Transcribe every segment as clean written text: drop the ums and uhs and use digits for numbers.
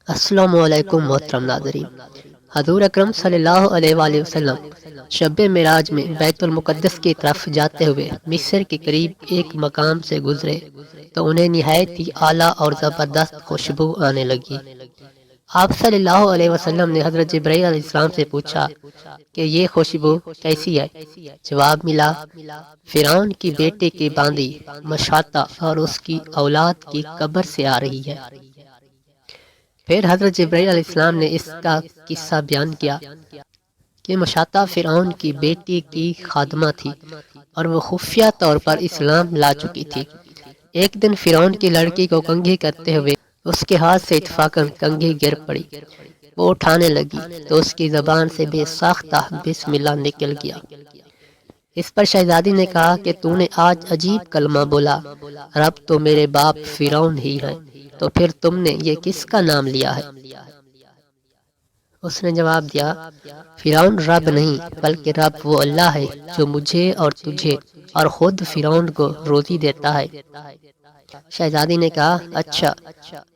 السلام علیکم محترم ناظرین۔ حضور اکرم صلی اللہ علیہ وآلہ وسلم شب معراج میں بیت المقدس کی طرف جاتے ہوئے مصر کے قریب ایک مقام سے گزرے تو انہیں نہایت ہی اعلیٰ اور زبردست خوشبو آنے لگی۔ آپ صلی اللہ علیہ وسلم نے حضرت جبرائیل علیہ السلام سے پوچھا کہ یہ خوشبو کیسی ہے؟ جواب ملا، فرعون کی بیٹے کی باندی مشاطہ اور اس کی اولاد کی قبر سے آ رہی ہے۔ پھر حضرت جبرائیل علیہ السلام نے اس کا قصہ بیان کیا کہ مشاطہ فرعون کی بیٹی کی خادمہ تھی اور وہ خفیہ طور پر اسلام لا چکی تھی۔ ایک دن فرعون کی لڑکی کو کنگھی کرتے ہوئے اس کے ہاتھ سے اتفاقاً کنگھی گر پڑی۔ وہ اٹھانے لگی تو اس کی زبان سے بے ساختہ بسم اللہ نکل گیا۔ اس پر شہزادی نے کہا کہ تو نے آج عجیب کلمہ بولا، رب تو میرے باپ فرعون ہی ہے، تو پھر تم نے یہ کس کا نام لیا ہے؟ اس نے جواب دیا، فرعون رب نہیں بلکہ رب وہ اللہ ہے جو مجھے اور تجھے اور خود فرعون کو روزی دیتا ہے۔ شہزادی نے کہا، اچھا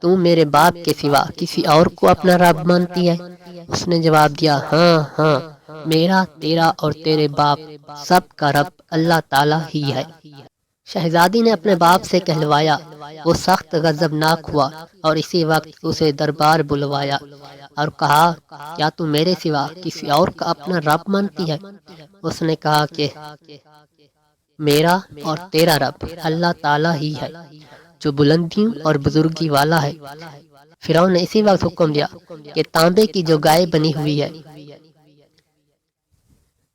تو میرے باپ کے سوا کسی اور کو اپنا رب مانتی ہے؟ اس نے جواب دیا، ہاں ہاں، میرا، تیرا اور تیرے باپ سب کا رب اللہ تعالیٰ ہی ہے۔ شہزادی نے اپنے باپ سے کہلوایا۔ وہ سخت غضبناک ہوا اور اسی وقت اسے دربار بلوایا اور کہا، کیا تو میرے سوا کسی اور کا اپنا رب مانتی ہے؟ اس نے کہا کہ میرا اور تیرا رب اللہ تعالیٰ ہی ہے جو بلندیوں اور بزرگی والا ہے۔ فرعون نے اسی وقت حکم دیا کہ تانبے کی جو گائے بنی ہوئی ہے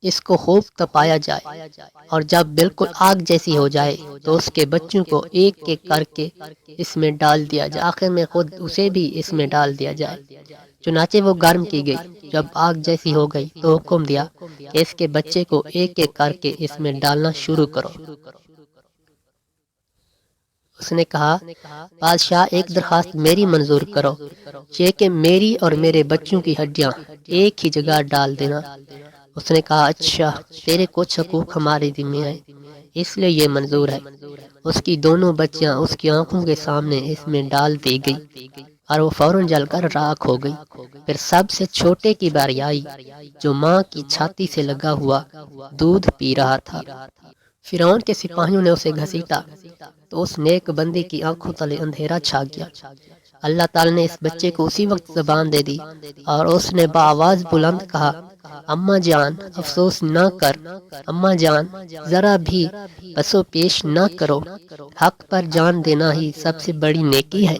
اس کو خوب تپایا جائے اور جب بالکل آگ جیسی ہو جائے تو اس کے بچوں کو ایک ایک کر کے اس میں ڈال دیا جائے، آخر میں خود اسے بھی اس میں ڈال دیا جائے۔ چنانچہ وہ گرم کی گئی۔ جب آگ جیسی ہو گئی تو حکم دیا کہ اس کے بچے کو ایک ایک کر کے اس میں ڈالنا شروع کرو۔ اس نے کہا، بادشاہ ایک درخواست میری منظور کرو، یہ کہ میری اور میرے بچوں کی ہڈیاں ایک ہی جگہ ڈال دینا۔ اس نے کہا، اچھا تیرے کچھ حقوق ہمارے ذمہ ہیں اس لیے یہ منظور ہے۔ اس کی دونوں بچیاں اس کی آنکھوں کے سامنے اس میں ڈال دی گئی اور وہ فوراً جل کر راکھ ہو گئی۔ پھر سب سے چھوٹے کی باری آئی جو ماں کی چھاتی سے لگا ہوا دودھ پی رہا تھا۔ فرعون کے سپاہیوں نے اسے گھسیٹا تو اس نیک بندی کی آنکھوں تلے اندھیرا چھا گیا۔ اللہ تعالی نے اس بچے کو اسی وقت زبان دے دی اور اس نے بآواز بلند کہا، اماں جان افسوس نہ کر، اماں جان ذرا بھی پسو پیش نہ کرو، حق پر جان دینا ہی سب سے بڑی نیکی ہے۔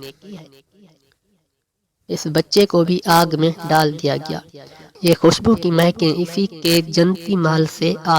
اس بچے کو بھی آگ میں ڈال دیا گیا۔ یہ خوشبو کی مہکیں اسی کے جنتی محل سے